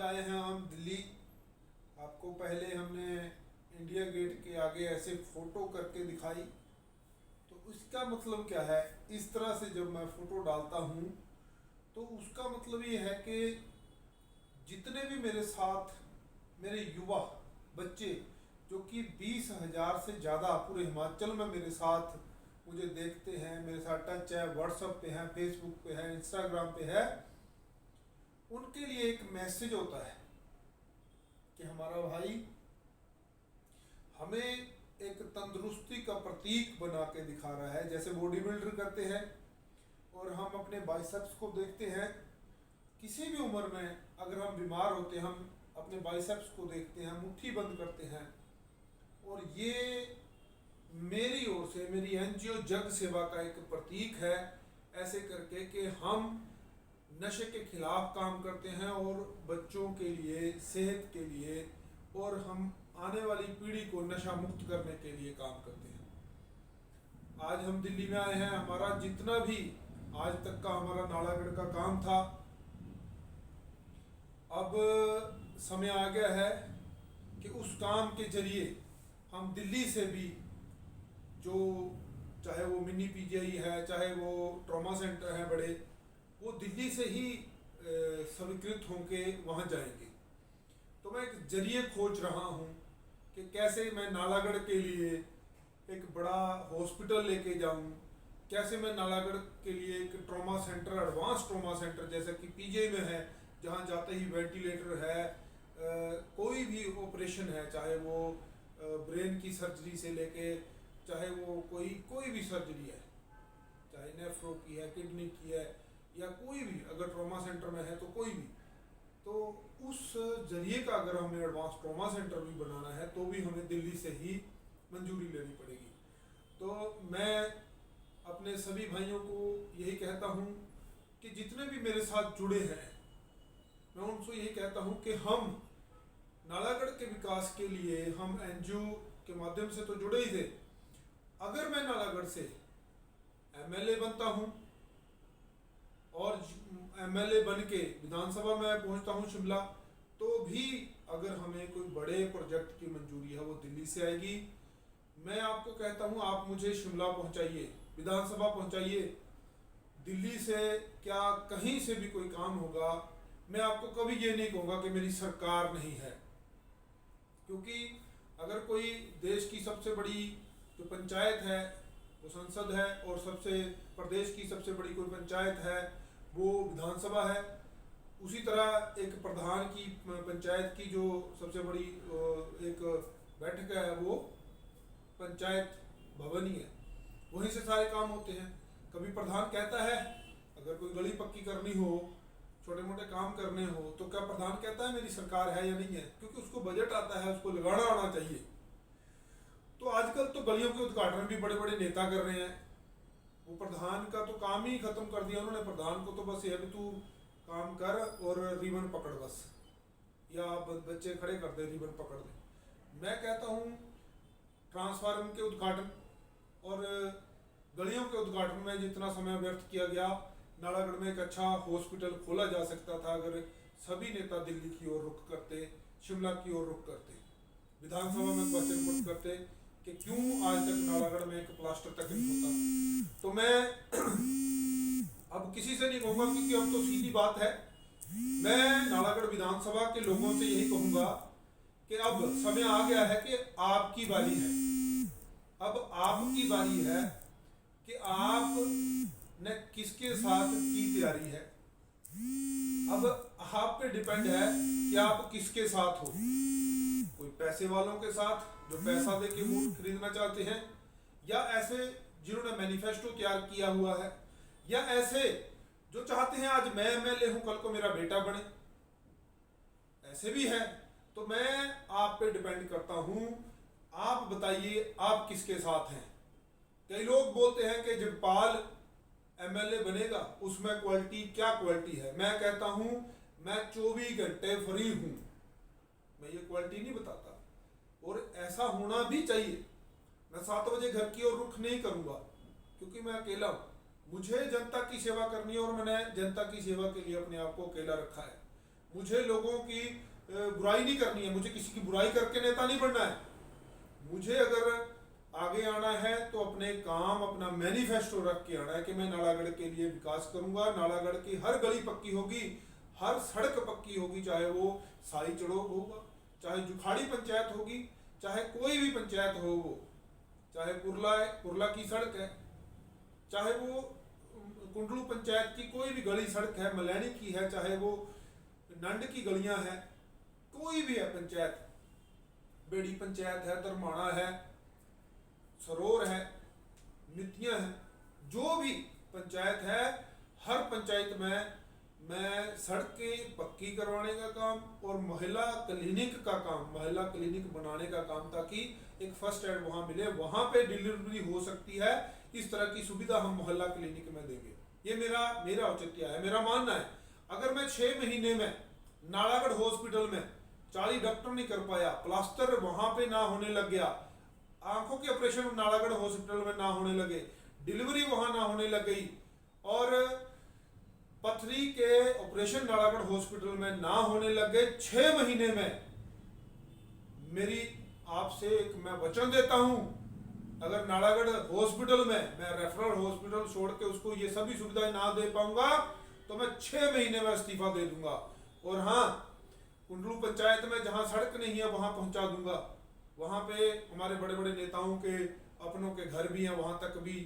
आए हैं हम दिल्ली। आपको पहले हमने इंडिया गेट के आगे ऐसे फोटो करके दिखाई, तो उसका मतलब क्या है? इस तरह से जब मैं फोटो डालता हूँ तो उसका मतलब ये है कि जितने भी मेरे साथ मेरे युवा बच्चे, जो कि 20,000 से ज़्यादा पूरे हिमाचल में मेरे साथ मुझे देखते हैं, मेरे साथ टच है, व्हाट्सएप पे है, फेसबुक पे है, इंस्टाग्राम पे है, उनके लिए एक मैसेज होता है कि हमारा भाई हमें एक तंदुरुस्ती का प्रतीक बना के दिखा रहा है। जैसे बॉडी बिल्डर करते हैं और हम अपने बाइसेप्स को देखते हैं, किसी भी उम्र में अगर हम बीमार होते हैं हम अपने बाइसेप्स को देखते हैं, मुट्ठी बंद करते हैं। और ये मेरी ओर से, मेरी एनजीओ जग सेवा का एक प्रतीक है, ऐसे करके कि हम नशे के खिलाफ काम करते हैं और बच्चों के लिए, सेहत के लिए, और हम आने वाली पीढ़ी को नशा मुक्त करने के लिए काम करते हैं। आज हम दिल्ली में आए हैं। हमारा जितना भी आज तक का हमारा नालागढ़ का काम था, अब समय आ गया है कि उस काम के जरिए हम दिल्ली से भी, जो चाहे वो मिनी पीजीआई है, चाहे वो ट्रॉमा सेंटर है बड़े, वो दिल्ली से ही स्वीकृत होके वहाँ जाएंगे। तो मैं एक जरिए खोज रहा हूँ कि कैसे मैं नालागढ़ के लिए एक बड़ा हॉस्पिटल लेके जाऊँ, कैसे मैं नालागढ़ के लिए एक trauma centre, advance trauma centre जैसा कि पीजीआई में है, जहाँ जाते ही वेंटिलेटर है, कोई भी ऑपरेशन है, चाहे वो ब्रेन की सर्जरी से लेके, चाहे वो कोई भी सर्जरी है, चाहे नेफ्रो की है, किडनी की है, या कोई भी अगर ट्रॉमा सेंटर में है तो कोई भी, तो उस जरिए का अगर हमें एडवांस ट्रॉमा सेंटर भी बनाना है तो भी हमें दिल्ली से ही मंजूरी लेनी पड़ेगी। तो मैं अपने सभी भाइयों को यही कहता हूँ कि जितने भी मेरे साथ जुड़े हैं, मैं उनसे यही कहता हूँ कि हम नालागढ़ के विकास के लिए हम एनजीओ के माध्यम से तो जुड़े ही थे। अगर मैं नालागढ़ से एमएलए बनता हूँ और एमएलए बन के विधानसभा में पहुँचता हूँ शिमला, तो भी अगर हमें कोई बड़े प्रोजेक्ट की मंजूरी है वो दिल्ली से आएगी। मैं आपको कहता हूँ, आप मुझे शिमला पहुँचाइए, विधानसभा पहुँचाइए, दिल्ली से क्या कहीं से भी कोई काम होगा, मैं आपको कभी ये नहीं कहूँगा कि मेरी सरकार नहीं है। क्योंकि अगर कोई देश की सबसे बड़ी जो पंचायत है वो संसद है, और सबसे प्रदेश की सबसे बड़ी कोई पंचायत है वो विधानसभा है, उसी तरह एक प्रधान की पंचायत की जो सबसे बड़ी एक बैठक है वो पंचायत भवन ही है, वहीं से सारे काम होते हैं। कभी प्रधान कहता है अगर कोई गली पक्की करनी हो, छोटे मोटे काम करने हो, तो क्या प्रधान कहता है मेरी सरकार है या नहीं है? क्योंकि उसको बजट आता है, उसको लगाना आना चाहिए। तो आजकल तो गलियों के उद्घाटन भी बड़े बड़े नेता कर रहे हैं, वो प्रधान का तो काम ही खत्म कर दिया उन्होंने। प्रधान को तो बस ये भी तू काम कर और रिबन पकड़ बस, या बच्चे खड़े कर दे, रिबन पकड़ दे। मैं कहता हूँ ट्रांसफार्मर के उद्घाटन और गलियों के उद्घाटन में जितना समय व्यर्थ किया गया, नालागढ़ में एक अच्छा हॉस्पिटल खोला जा सकता था अगर सभी नेता दिल्ली की ओर रुख करते, शिमला की ओर रुख करते, विधानसभा में क्वेश्चन पुट करते कि क्यों आज तक नालागढ़ में एक प्लास्टर तक नहीं होता। तो मैं अब किसी से नहीं कहूँगा, क्योंकि अब तो सीधी बात है। मैं नालागढ़ विधानसभा के लोगों से यही कहूँगा कि अब समय आ गया है कि आपकी बारी है। अब आपकी बारी है कि आप ने किसके साथ की तैयारी है। अब आप पे डिपेंड है कि आप किसके साथ हो। कोई पैसे वालों के साथ जो पैसा दे के वोट खरीदना चाहते हैं, या ऐसे जिन्होंने मैनिफेस्टो तैयार किया हुआ है, या ऐसे जो चाहते हैं आज मैं एमएलए हूं, कल को मेरा बेटा बने, ऐसे भी है। तो मैं आप पे डिपेंड करता हूं, आप बताइए आप किसके साथ हैं। कई लोग बोलते हैं कि जगपाल एमएलए बनेगा, उसमें क्वालिटी क्या क्वालिटी है। मैं कहता हूं मैं 24 घंटे फ्री हूं, मैं ये क्वालिटी नहीं बताता, और ऐसा होना भी चाहिए। मैं 7 बजे घर की ओर रुख नहीं करूंगा, क्योंकि मैं अकेला हूं। मुझे जनता की सेवा करनी है और मैंने जनता की सेवा के लिए अपने आप को अकेला रखा है। मुझे लोगों की बुराई नहीं करनी है, मुझे किसी की बुराई करके नेता नहीं बनना है। मुझे अगर आगे आना है तो अपने काम, अपना मैनिफेस्टो रख के आना है कि मैं नालागढ़ के लिए विकास करूंगा। नालागढ़ की हर गली पक्की होगी, हर सड़क पक्की होगी, चाहे वो साई चढ़ो होगा, चाहे जुखाड़ी पंचायत होगी, चाहे कोई भी पंचायत हो, वो चाहे पुरला है, पुरला की सड़क है, चाहे वो कुंडलू पंचायत की कोई भी गली सड़क है, मलैनी की है, चाहे वो नंड की गलियां हैं, कोई भी है पंचायत, बेड़ी पंचायत है, धरमाणा है, सरोर है, नितियां है, जो भी पंचायत है, हर पंचायत में मैं सड़कें पक्की करवाने का काम और महिला क्लिनिक का काम, महिला क्लिनिक बनाने का काम, ताकि एक फर्स्ट एड वहां मिले, वहां पे डिलीवरी हो सकती है। इस तरह की सुविधा हम मोहल्ला क्लिनिक में देंगे। ये मेरा औचित्य है, मेरा मानना है। अगर मैं 6 महीने में नालागढ़ हॉस्पिटल में 40 डॉक्टर नहीं कर पाया, प्लास्टर वहां पे ना होने लग गया, आंखों के ऑपरेशन नालागढ़ हॉस्पिटल में ना होने लगे, डिलीवरी वहां ना होने लग गई, और पथरी के ऑपरेशन नालागढ़ हॉस्पिटल में ना होने लग गए 6 महीने में, मेरी आपसे एक मैं वचन देता हूं, अगर नालागढ़ हॉस्पिटल में मैं रेफरल हॉस्पिटल छोड़ के उसको ये सभी सुविधाएं ना दे पाऊंगा तो मैं 6 महीने में इस्तीफा दे दूंगा। और हाँ, कुंडलू पंचायत में जहां सड़क नहीं है वहां पहुंचा दूंगा, वहां पे हमारे बड़े बड़े नेताओं के अपनों के घर भी हैं, वहां तक भी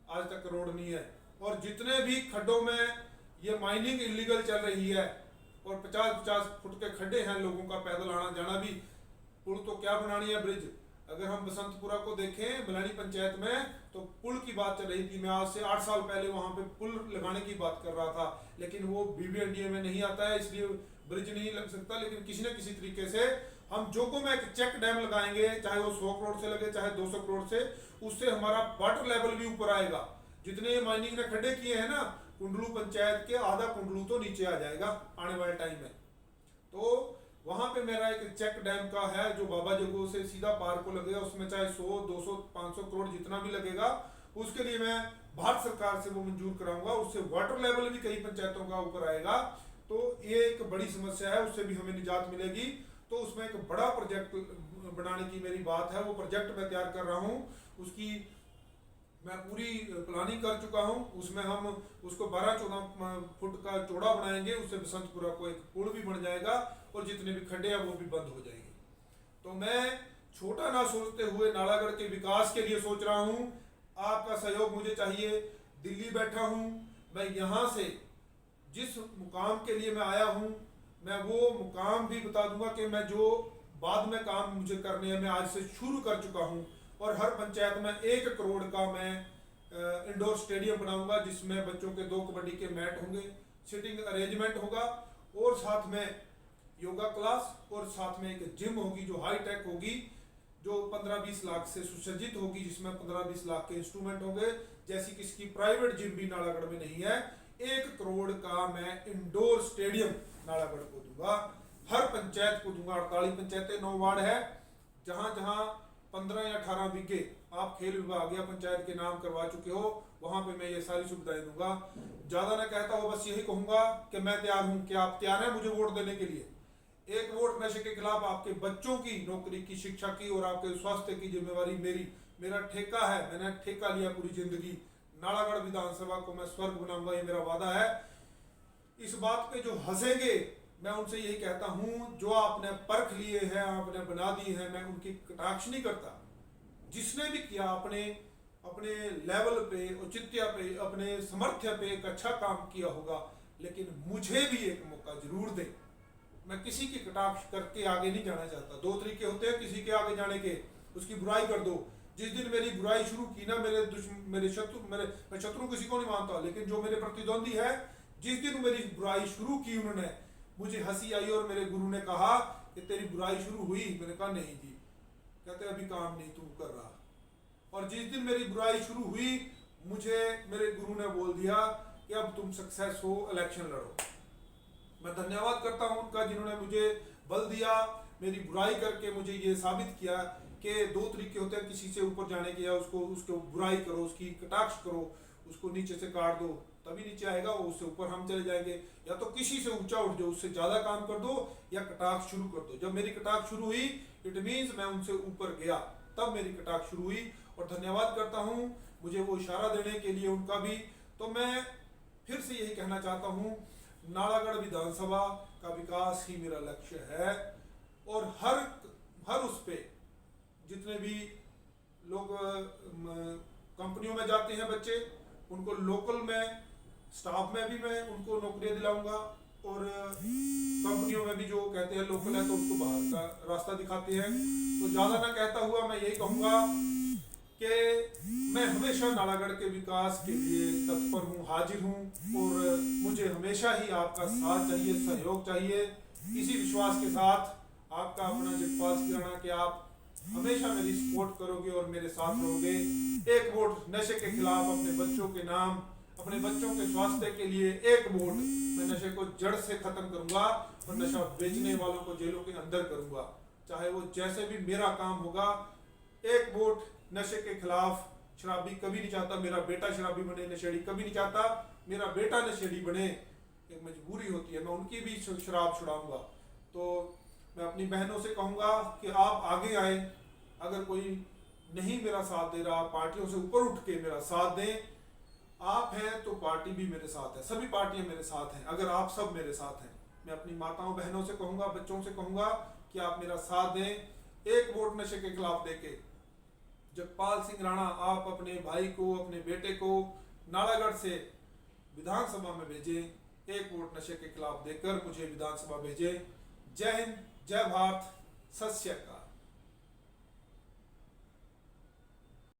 आज तक रोड नहीं है। और जितने भी खड्डों में ये माइनिंग इलीगल चल रही है और 50-50 फुट के खड्डे हैं, लोगों का पैदल आना जाना भी, पुल तो क्या बनानी है, ब्रिज। अगर हम बसंतपुरा को देखें मलैनी पंचायत में, तो पुल की बात चल रही थी, मैं आज से 8 साल पहले वहां पे पुल लगाने की बात कर रहा था, लेकिन वो BBNDA में नहीं आता है, इसलिए ब्रिज नहीं लग सकता। लेकिन किसी न किसी तरीके से हम जोको में एक चेक डैम लगाएंगे, चाहे वो 100 करोड़ से लगे चाहे 200 करोड़ से, उससे हमारा वाटर लेवल भी ऊपर आएगा। जितने माइनिंग ने खड्डे किए हैं ना, कुंडलू पंचायत के आधा कुंडलू तो नीचे आ जाएगा आने वाले टाइम में। तो वहां पे मेरा एक चेक डैम का है जो बाबा जगो से सीधा पार को लगेगा, उसमें चाहे 100, 200, 500 करोड़ जितना भी लगेगा, उसके लिए मैं भारत सरकार से वो मंजूर कराऊंगा, उससे वाटर लेवल भी कई पंचायतों का ऊपर आएगा। तो ये एक बड़ी समस्या है, उससे भी हमें निजात मिलेगी। तो उसमें एक बड़ा प्रोजेक्ट बनाने की मेरी बात है, वो प्रोजेक्ट मैं तैयार कर रहा हूँ, उसकी मैं पूरी प्लानिंग कर चुका हूं। उसमें हम उसको 12-14 फुट का चौड़ा बनाएंगे, उससे बसंतपुरा को एक पुल भी बन जाएगा और जितने भी खड्डे हैं वो भी बंद हो जाएंगे। तो मैं छोटा ना सोचते हुए नालागढ़ के विकास के लिए सोच रहा हूं। आपका सहयोग मुझे चाहिए। दिल्ली बैठा हूं मैं, यहां से जिस मुकाम के लिए मैं आया हूं, मैं वो मुकाम भी बता दूंगा कि मैं जो बाद में काम मुझे करने हैं मैं आज से शुरू कर चुका हूं। और हर पंचायत में 1 करोड़ का मैं इंडोर स्टेडियम बनाऊंगा, जिसमें बच्चों के 2 कबड्डी के मैट होंगे, सिटिंग अरेंजमेंट होगा, और साथ में योगा क्लास, और साथ में एक जिम होगी जो हाई टेक होगी, जो 15-20 लाख से सुसज्जित होगी, जिसमें 15-20 लाख के इंस्ट्रूमेंट होंगे, जैसी किसी प्राइवेट जिम भी नालागढ़ में नहीं है। 1 करोड़ का मैं इंडोर स्टेडियम नालागढ़ को दूंगा, हर पंचायत को दूंगा। 48 पंचायतें, 9 वार्ड है, जहां जहां 15 या 18 बीघे आप खेल विभाग या पंचायत के नाम करवा चुके हो, वहां पे मैं ये सारी सुविधाएं दूंगा। ज्यादा ना कहता हो, बस यही कहूंगा कि मैं तैयार हूं। क्या आप तैयार हैं मुझे वोट देने के लिए? 1 वोट नशे के खिलाफ, आपके बच्चों की नौकरी की, शिक्षा की और आपके स्वास्थ्य की जिम्मेवारी मेरा ठेका है। मैंने ठेका लिया पूरी जिंदगी। नालागढ़ विधानसभा को मैं स्वर्ग बनाऊंगा, ये मेरा वादा है। इस बात पे जो हंसेंगे, मैं उनसे यही कहता हूं, जो आपने परख लिए हैं, आपने बना दी है, मैं उनकी कटाक्ष नहीं करता। जिसने भी किया अपने अपने लेवल पे, औचित्य पे, अपने समर्थ्य पे एक अच्छा काम किया होगा, लेकिन मुझे भी एक मौका जरूर दे। मैं किसी की कटाक्ष करके आगे नहीं जाना चाहता। 2 तरीके होते हैं किसी के आगे जाने के, उसकी बुराई कर दो। जिस दिन मेरी बुराई शुरू की ना, मैं शत्रु किसी को नहीं मानता, लेकिन जो मेरे प्रतिद्वंदी है, जिस दिन मेरी बुराई शुरू की उन्होंने, मुझे हंसी आई और मेरे गुरु ने कहा कि तेरी बुराई शुरू हुई। मैंने कहा नहीं जी, कहते अभी काम नहीं तू कर रहा। और जिस दिन मेरी बुराई शुरू हुई, मुझे मेरे गुरु ने बोल दिया कि अब तुम सक्सेस हो, इलेक्शन लड़ो। मैं धन्यवाद करता हूं उनका, जिन्होंने मुझे बल दिया, मेरी बुराई करके मुझे ये साबित किया कि 2 तरीके होते हैं किसी से ऊपर जाने के, या उसको बुराई करो, उसकी कटाक्ष करो, उसको नीचे से काट दो, तभी नीचे आएगा, वो उससे ऊपर हम चले जाएंगे। या तो किसी से ऊंचा उठ जाओ, उससे ज्यादा काम कर दो, या कटाक्ष शुरू कर दो। जब मेरी कटाक्ष शुरू हुई, इट मीन्स मैं उनसे ऊपर गया, तब मेरी कटाक्ष शुरू हुई। और धन्यवाद करता हूँ मुझे वो इशारा देने के लिए उनका भी। तो मैं फिर से यही कहना चाहता हूँ, नालागढ़ विधानसभा का विकास ही मेरा लक्ष्य है। और हर उस पे जितने भी लोग कंपनियों में जाते हैं बच्चे, उनको लोकल में स्टाफ में भी मैं उनको नौकरियां दिलाऊंगा, और कंपनियों में भी जो कहते हैं लोकल है तो उनको बाहर का रास्ता दिखाते हैं। तो ज़्यादा ना कहता हुआ मैं यही कहूँगा कि मैं हमेशा नालागढ़ के विकास के लिए तत्पर हूँ, हाजिर हूँ, और मुझे हमेशा ही आपका साथ चाहिए, सहयोग चाहिए। इसी विश्वास के साथ आपका अपना जगपाल सिंह कि आप हमेशा मेरी सपोर्ट करोगे और मेरे साथ रहोगे। एक वोट नशे के खिलाफ, अपने बच्चों के नाम, अपने बच्चों के स्वास्थ्य के लिए एक वोट। मैं नशे को जड़ से खत्म करूंगा और नशा बेचने वालों को जेलों के अंदर करूंगा, चाहे वो जैसे भी मेरा काम होगा। एक वोट नशे के खिलाफ। शराबी कभी नहीं चाहता मेरा बेटा शराबी बने, नशेड़ी कभी नहीं चाहता मेरा बेटा नशेड़ी बने। एक मजबूरी होती है, मैं उनकी भी शराब छुड़ाऊंगा। तो मैं अपनी बहनों से कहूँगा कि आप आगे आए। अगर कोई नहीं मेरा साथ दे रहा, पार्टियों से ऊपर उठ के मेरा साथ दें। आप हैं तो पार्टी भी मेरे साथ है, सभी पार्टियां मेरे साथ हैं, अगर आप सब मेरे साथ हैं। मैं अपनी माताओं बहनों से कहूँगा, बच्चों से कहूँगा कि आप मेरा साथ दें। एक वोट नशे के खिलाफ देके जगपाल सिंह राणा, आप अपने भाई को, अपने बेटे को नालागढ़ से विधानसभा में भेजें। एक वोट नशे के खिलाफ देकर मुझे विधानसभा भेजें। जय हिंद, जय भारत, सत श्री अकाल।